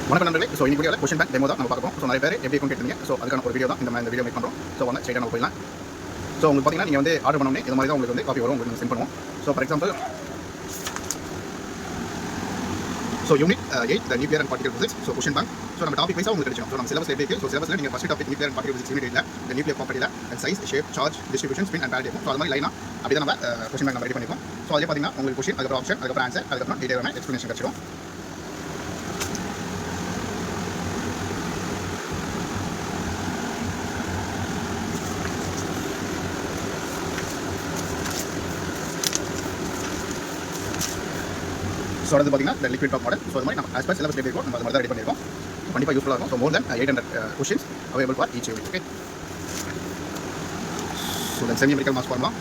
வணக்கம் நண்பர்களே. ஸோ இன்னைக்கு வீடியோவில் கொஸ்டின் பேங்க் டெமோ தான் நம்ம பார்க்க போகிறோம். ஸோ நிறைய பேர் எப்படி இருக்கும் கேட்டீங்க. ஸோ அதுக்கான ஒரு வீடியோ தான் இந்த வீடியோ மேக் பண்ணுறோம். ஸோ வாங்க ஸ்ட்ரைட்டாக நம்ம போயிடலாம். ஸோ உங்களுக்கு பார்த்தீங்கன்னா நீங்கள் வந்து ஆர்டர் பண்ணோன்னே இது மாதிரி தான் உங்களுக்கு வந்து காப்பி வரும், உங்களுக்கு சென்ட் பண்ணுவோம். So for example unit 8 the nuclear and particle physics. So question bank so நம்ம டாபிக் வைஸாக உங்களுக்கு கிடைக்கும். ஸோ நம்ம சிலபஸ் எப்படி இருக்குது. ஸோ சிலபஸில் நீங்கள் first topic nuclear and particle physics unit இல்லை இந்த நியூக்ளியர் ப்ராப்பர்ட்டியில் size, shape, charge, distribution, spin and parity இருக்கும். ஸோ அது மாதிரி லைனாக அப்படி தான் நம்ம கொஸ்டின் பேங்க் நம்ம ரெடி பண்ணிப்போம். ஸோ அதே பார்த்தீங்கன்னா உங்களுக்கு கொஸ்டின், அதுக்கப்புறம் ஆப்ஷன், அதுக்கப்புறம் ஆன்சர், அதுக்கப்புறம் டீடைலான எக்ஸ்ப்ளனேஷன் கிடைச்சிடும். ஸோ அது பார்த்தீங்கன்னா இந்த லிக்விட் டாப் மாடல். ஸோ அது மாதிரி நம்ம ஆஸ் பர் சிலபஸ் எப்படி இருக்கும் நம்ம அது மாதிரி தான் ரெடி பண்ணியிருக்கோம். கண்டிப்பாக யூஸ்ஃபுல்லாக இருக்கும். So more than 800 questions available for each unit. Okay, so then semi empirical mass formula.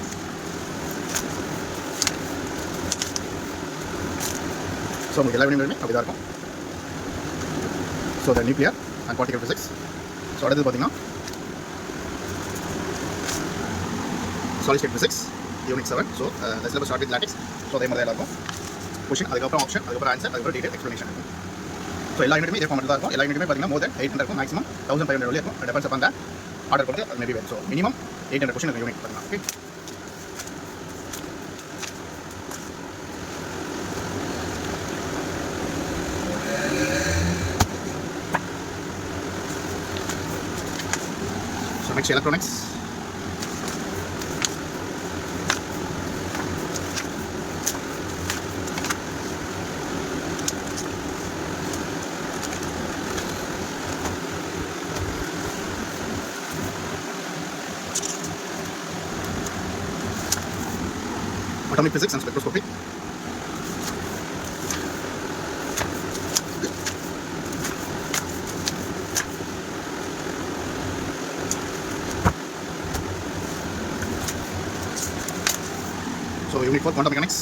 So உங்களுக்கு எல்லா யூனிட்டுமே அப்படி தான் இருக்கும். So the nuclear and particle physics. So அடுத்தது பார்த்தீங்கன்னா solid state physics unit 7. So the syllabus start with lattices. So அதே மாதிரி தான் இருக்கும். கொஸ்டின், அதுக்கப்புறம் ஆப்ஷன், அதுக்கப்புறம் ஆன்சர், அதுக்கப்புறம் டீடைல் எக்ஸ்ப்ளனேஷன் இருக்கும். ஸோ எல்லா யூனிட்டுமே இதே ஃபார்மெட் தான் இருக்கும். எல்லா யூனிட்டுமே பார்த்தீங்கன்னா மோர் தென் 800 இருக்கும். மேக்ஸிமம் 1500 வரைக்கும் இருக்கும். டிபெண்ட்ஸ் அப்பான் த ஆர்டர் கொடுத்து அது மேபி வேறு. ஸோ மினிமம் 800 கொஸ்டின் இந்த யூனிட் பார்த்தீங்கன்னா. Okay, so next electronics. Atomic physics and spectroscopy. So unit 4 quantum mechanics.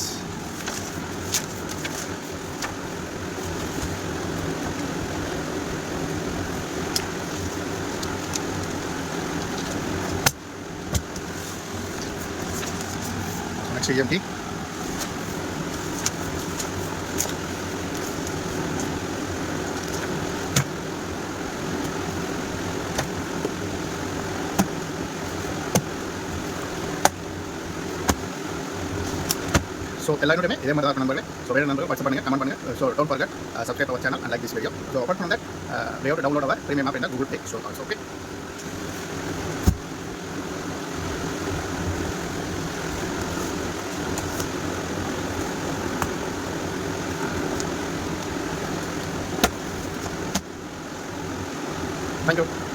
So next EMT. So எல்லா யூனிட்டுமே இதே மாதிரி தான் இருக்கும் நண்பர்களே. ஸோ வேறு நண்பர்கள் வாட்ஸ்அப் பண்ணுங்கள், கமெண்ட் பண்ணுங்கள். So don't forget subscribe our channel and like this video. So apart from that we have to download our premium app in the Google Play Store also. Okay, thank you.